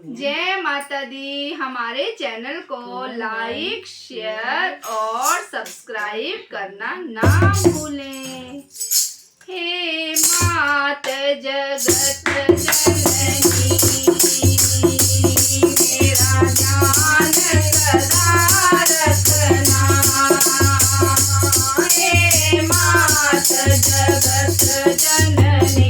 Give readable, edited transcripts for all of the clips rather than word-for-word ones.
जय माता दी। हमारे चैनल को लाइक, शेयर और सब्सक्राइब करना ना भूलें। हे मात जगत जननी, मेरा ध्यान सदा रखना। हे मात जगत जननी,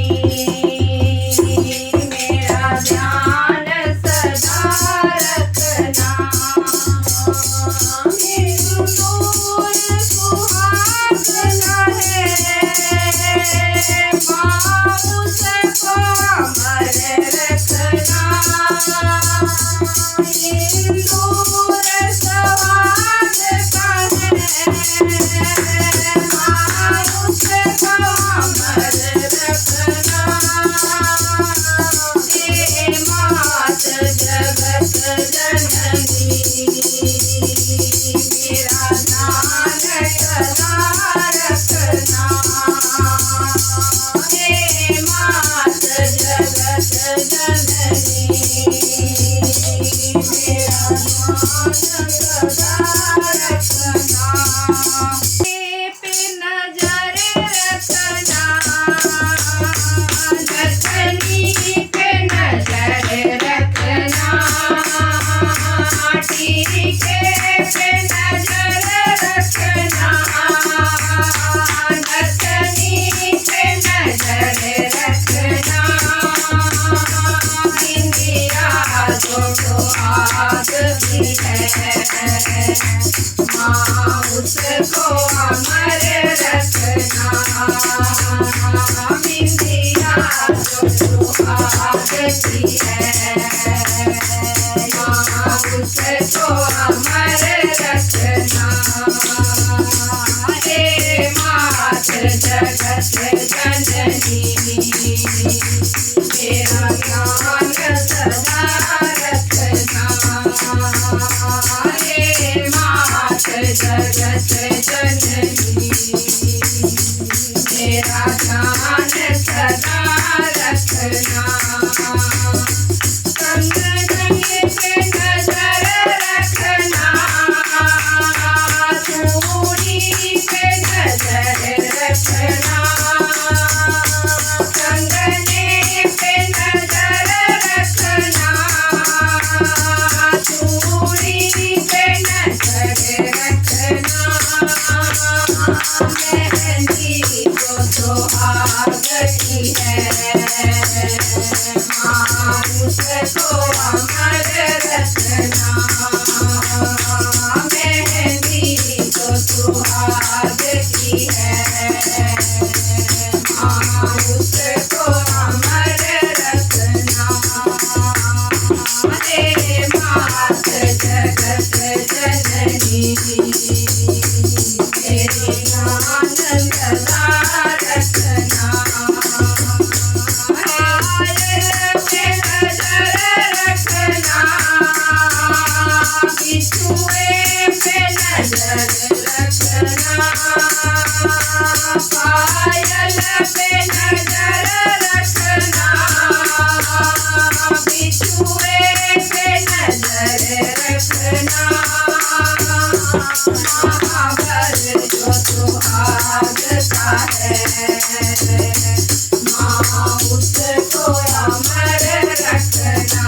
उसको अमर रखना। बिंदिया जो सुहागती है, माँ उसको अमर रखना। हे मात जगत जननी, मेरा ध्यान सदा रखना। हे मात जगत जननी, मेरा ध्यान सदा रखना। संगनी पे नजर रखना, चूड़ी पे नजर रखना। संगनी पे नजर रखना, चूड़ी पे नजर रखना। मेहंदी को सुहागती है, माँ उसको अमर रखना। मेहंदी को सुहागती है, माँ उसको अमर रखना। हे मात जगत जननी, मेरे ध्यान सदा रखना। पायल पे नजर रखना, बिछुए पे नजर रखना। पायल पे नजर रखना, बिछुए पे नजर रखना। महावर जो सुहागता है, माँ उसको अमर रखना।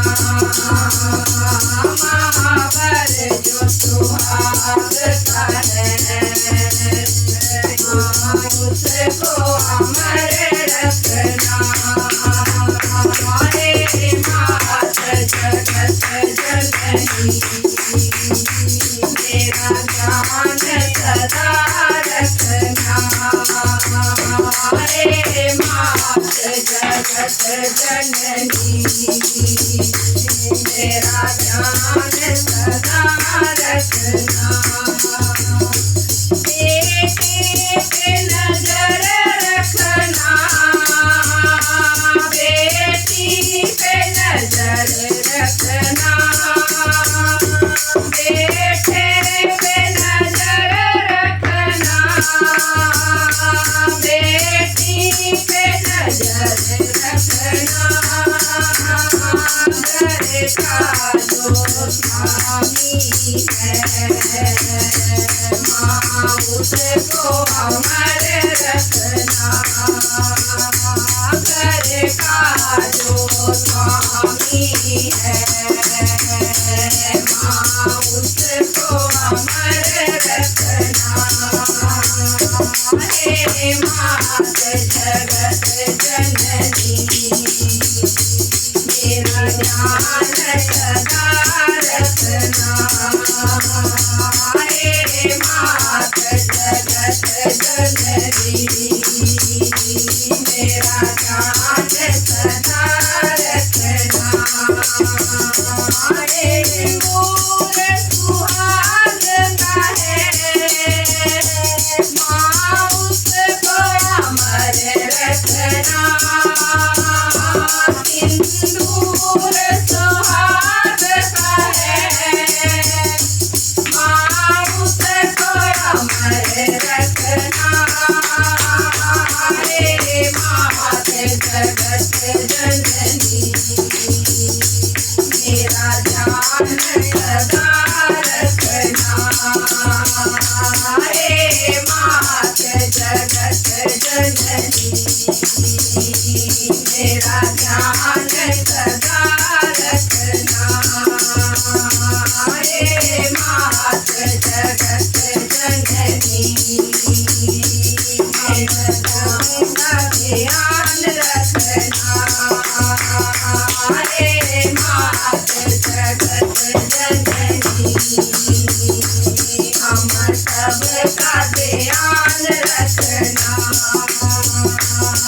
महावर जो सुहागता है, माँ उसको अमर रखना। हे मात जगत जननी, मेरा ध्यान सदा रखना। हे मात जगत जननी, मेरा ध्यान सदा रखना। बेटे पे नजर रखना, बेटी पे नजर रखना। बेटे पे नजर रखना, बेटी पे नजर रखना। का जो स्वामी है, माँ उसको अमर रखना। घर का जो स्वामी है, माँ उसको अमर रखना। हे मात जगत जननी, मेरा ध्यान सदा रखना। हे मात जगत जननी, मेरा ध्यान सदा रखना। हे मोर सुहाग का है, माँ उसको अमर रखना। सिंदूर सुहाग का है, माँ उसको अमर रखना। हे मात जगत जननी, मेरा ध्यान सदा रखना। हे मात जगत जननी, मेरा ध्यान सदा रखना। हे मात जगत जननी, मेरा ध्यान रखना। हे मात जगत जननी, हम सबका ध्यान रखना।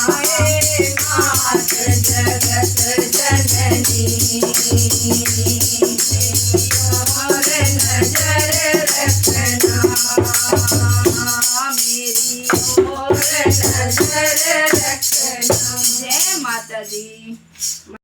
हे मात जगत जननी, और नजर रखना। मेरी ओर नजर रखना। जय माता दी।